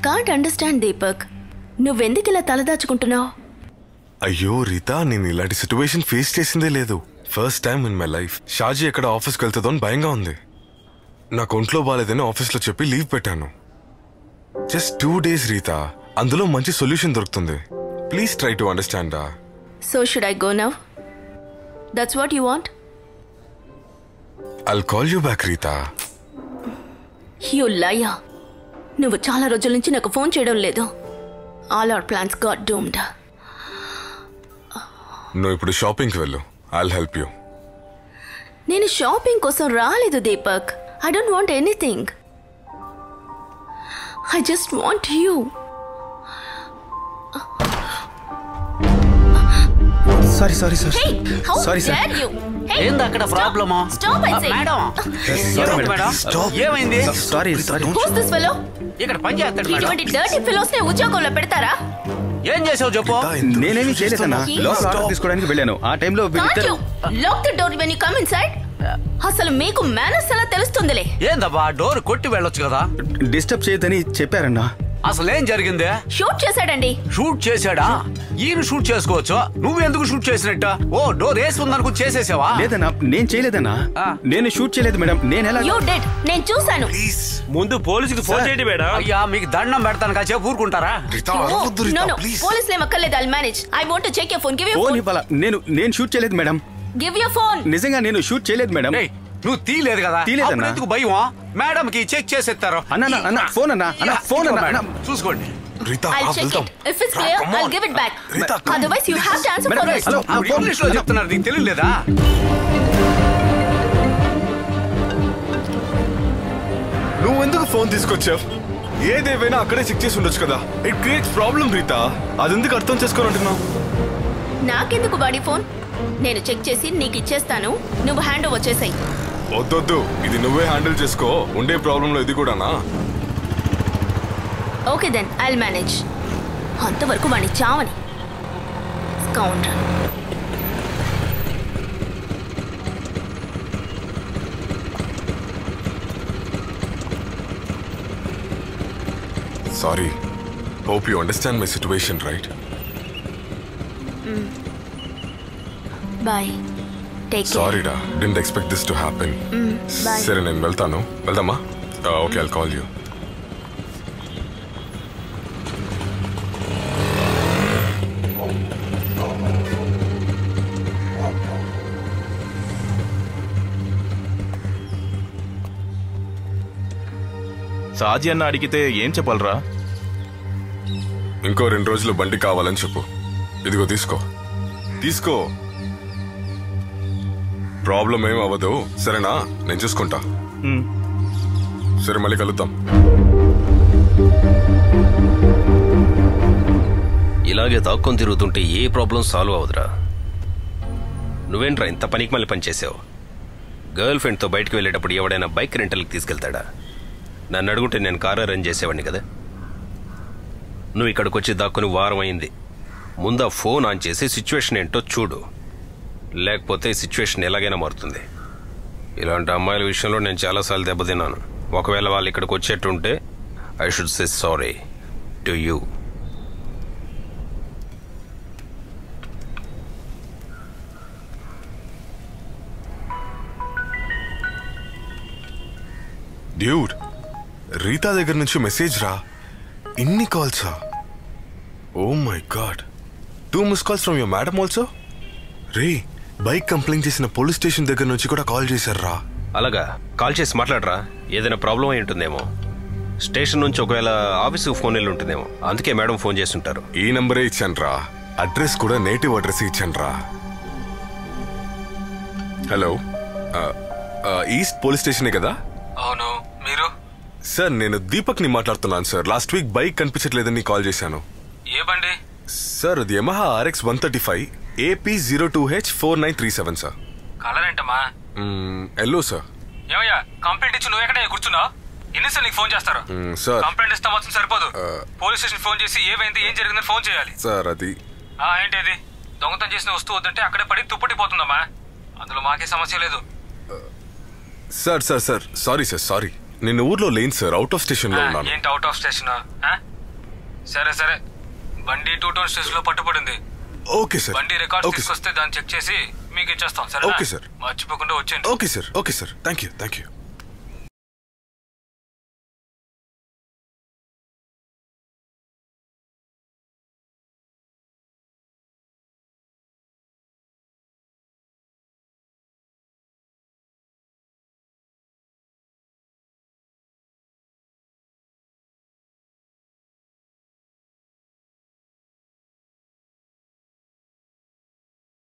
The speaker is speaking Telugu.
Can't understand Deepak. నువ్వెందుకు ఇలా తలదాచుకుంటున్నావు? అయ్యో రీతా, నేను ఇలాంటి సిచ్యువేషన్ ఫేస్ చేసిందే లేదు. First time in my life. Shaji ఎక్కడ ఆఫీస్కి వెళ్తుందో అని భయంగా ఉంది. నాకు ఒంట్లో బాగాలేదని ఆఫీస్లో చెప్పి లీవ్ పెట్టాను. జస్ట్ 2 days రీతా, అందులో మంచి సొల్యూషన్ దొరుకుతుంది. Please try to understand. So should I go now? That's what you want? I'll call you back Rita. You liar. నువ్వు చాలా రోజుల నుంచి నాకు ఫోన్ చేయడం లేదు. All our plans got doomed. నువ్వు ఇప్పుడు షాపింగ్కి వెళ్ళు. I'll help you. నేను షాపింగ్ కోసం రాలేదు Deepak. I don't want anything. I just want you. Sorry sorry sir. Sorry sir. ఏంది అక్కడ ప్రాబ్లమా? మేడం ఏమైంది? Sorry sorry. Who's this fellow? ఇక్కడ పని చేస్తాడు మేడం. ఇటువంటి డర్టీ ఫెలోస్ ని ఉద్యోగంలో పెడతారా? ఏం చేసావు చెప్పు. నేనేమి చేయలేదన్నా. లోపల ఆర్డర్ తీసుకోవడానికి వెళ్ళాను. ఆ టైంలో Can't you lock the door when you come inside? అసలు మీకు మేనర్స్ ఎలా తెలుస్తుందిలే. ఏందబ్బా డోర్ కొట్టి వెళ్ళొచ్చు కదా. డిస్టర్బ్ చేయొద్దని చెప్పారన్నా. అసలు ఏం జరిగింది? షూట్ చేశాడండి. షూట్ చేశాడా? ఈయన షూట్ చేసుకోవచ్చు, నువ్వు ఎందుకు షూట్ చేసినట్ట? ఓ డోర్ వేసి ఉందనుకో చేసేసావా? లేదన్నా, నేను చేయలేదన్నా. నేను షూట్ చేయలేదు మేడం. నేను ఎలా? You did. నేను చూశాను. ముందు పోలీసుకి ఫోన్ చేయండి మేడం. అయ్యా మీకు దండం పెడతాను కాసేపు ఊరుకుంటారా? పోలీసులు ఏమక్కర్లేదు. I'll manage. I want to check your phone. Give your phone. ఇవ్వాలా? నేను షూట్ చేయలేదు మేడం. Give your phone. నిజంగా నేను షూట్ చేయలేదు మేడం. నువ్వు తీయలేదు కదా. తీయలేదన్నా. ఎందుకు భయమా? మేడం కి చెక్ చేసేస్తారు. అన్న ఫోన్ అన్న ఫోన్ అన్న చూసుకోండి. I'll check it. If it's clear, I'll give it back. Otherwise, you have to answer for this. English లో చెప్తున్నారు, నీకు తెలియలేదా? నువ్వు ఎందుకు ఫోన్ తీసుకొచ్చావు? ఏదేమైనా అక్కడే చెక్ చేసి ఉండొచ్చు కదా. It creates problem Rita. అది ఎందుకు అర్థం చేసుకొని అంటున్నావు? నాకెందుకు వాడి ఫోన్? నేను చెక్ చేసి నీకు ఇచ్చేస్తాను. నువ్వు హ్యాండ్ ఓవర్ చేసాయి. వద్దొద్దు, ఇది నువ్వే హ్యాండిల్ చేసుకో. ఉండే ప్రాబ్లంలో ఇది కూడానా? Okay then I'll manage. అంతవరకు వాడిని చావని. Scoundrel. Sorry. Hope you understand my situation, right? Bye. Take care. Sorry డా, didn't expect this to happen. Bye. సరే నేను వెళ్తాను. వెళ్దామా? Okay, I'll call you. Saji అన్న అడిగితే ఏం చెప్పాలరా? ఇంకో 2 రోజులు బండి కావాలని చెప్పు. ఇదిగో తీసుకో. తీసుకో. ప్రాబ్లం ఏం అవ్వదు, సరేనా? నేను చూసుకుంటా. సరే, మళ్ళీ కలుద్దాం. ఇలాగే దాక్కొని తిరుగుతుంటే ఏ ప్రాబ్లం సాల్వ్ అవదురా. నువ్వేంట్రా ఇంత పనికి మళ్ళీ పని చేసావు? గర్ల్ ఫ్రెండ్తో బయటకు వెళ్ళేటప్పుడు ఎవడైనా బైక్ రెంటల్కి తీసుకెళ్తాడా? నన్ను అడుగుంటే నేను కార్ అరేంజ్ చేసేవాడిని కదా. నువ్వు ఇక్కడికి వచ్చి దాక్కుని వారం అయింది. ముందు ఆ ఫోన్ ఆన్ చేసి సిచ్యువేషన్ ఏంటో చూడు, లేకపోతే సిచ్యువేషన్ ఎలాగైనా మారుతుంది. ఇలాంటి అమ్మాయిల విషయంలో నేను చాలాసార్లు దెబ్బతిన్నాను. ఒకవేళ వాళ్ళు ఇక్కడికి వచ్చేట్టుంటే I should say sorry to you. Dude, Rita దగ్గర నుంచి మెసేజ్ రా. ఇన్ని కాల్సా? Oh my God. 2 miss calls from your madam also. రే, బైక్ కంప్లైంట్ చేసిన పోలీస్ స్టేషన్ దగ్గర నుంచి కూడా కాల్ చేశారా? అలాగా? కాల్ చేసి మాట్లాడరా. ఏదైనా ప్రాబ్లం అయి ఉంటుందేమో. స్టేషన్ నుంచి ఒకవేళ ఆఫీసుకు ఫోన్ వెళ్ళి ఉంటుందేమో, అందుకే మేడం ఫోన్ చేస్తుంటారు. ఈ నంబరే ఇచ్చాను రా. అడ్రస్ కూడా నేటివ్ అడ్రస్ ఇచ్చాను రా. హలో, ఈస్ట్ పోలీస్ స్టేషనే కదా? అవును, మీరు? సార్, నేను దీపక్ ని మాట్లాడుతున్నాను సార్. లాస్ట్ వీక్ బైక్ కనిపించట్లేదని కాల్ చేశాను. ఏ బండి? సార్, అది Yamaha RX 135 AP02H4937 sir. Colour ఏంటమ్మా? Yellow sir. ఏమయ్యా, కంప్లైంట్ ఇచ్చి నువ్వు ఎక్కడ కూర్చున్నావు? ఎన్నిసార్లు నీకు ఫోన్ చేస్తారు? సార్, కంప్లైంట్ ఇస్తాం వచ్చిన సరిపోదు. పోలీస్ స్టేషన్ ఫోన్ చేసి ఏమైంది, ఏం జరిగిందని ఫోన్ చేయాలి సార్. అది ఏంటి అది? దొంగతనం చేసిన వస్తువు వద్దంటే అక్కడే పడి తుప్పటిపోతుందమ్మా. అందులో మాకే సమస్య లేదు. Sir sir sir sorry sir, sorry. నేను ఊర్లో లేను సార్, అవుట్ ఆఫ్ స్టేషన్ లో ఉన్నాను. ఏంటి అవుట్ ఆఫ్ స్టేషన్? సరే సరే, బండి 2 టౌన్ స్టేషన్ లో పట్టుబడింది. Okay sir. బండి రికార్డ్స్ తీసుకొస్తే దాన్ని చెక్ చేసి మీకు ఇచ్చేస్తాం. సరే ఓకే సార్. మర్చిపోకుండా వచ్చేయండి. Okay sir. Thank you.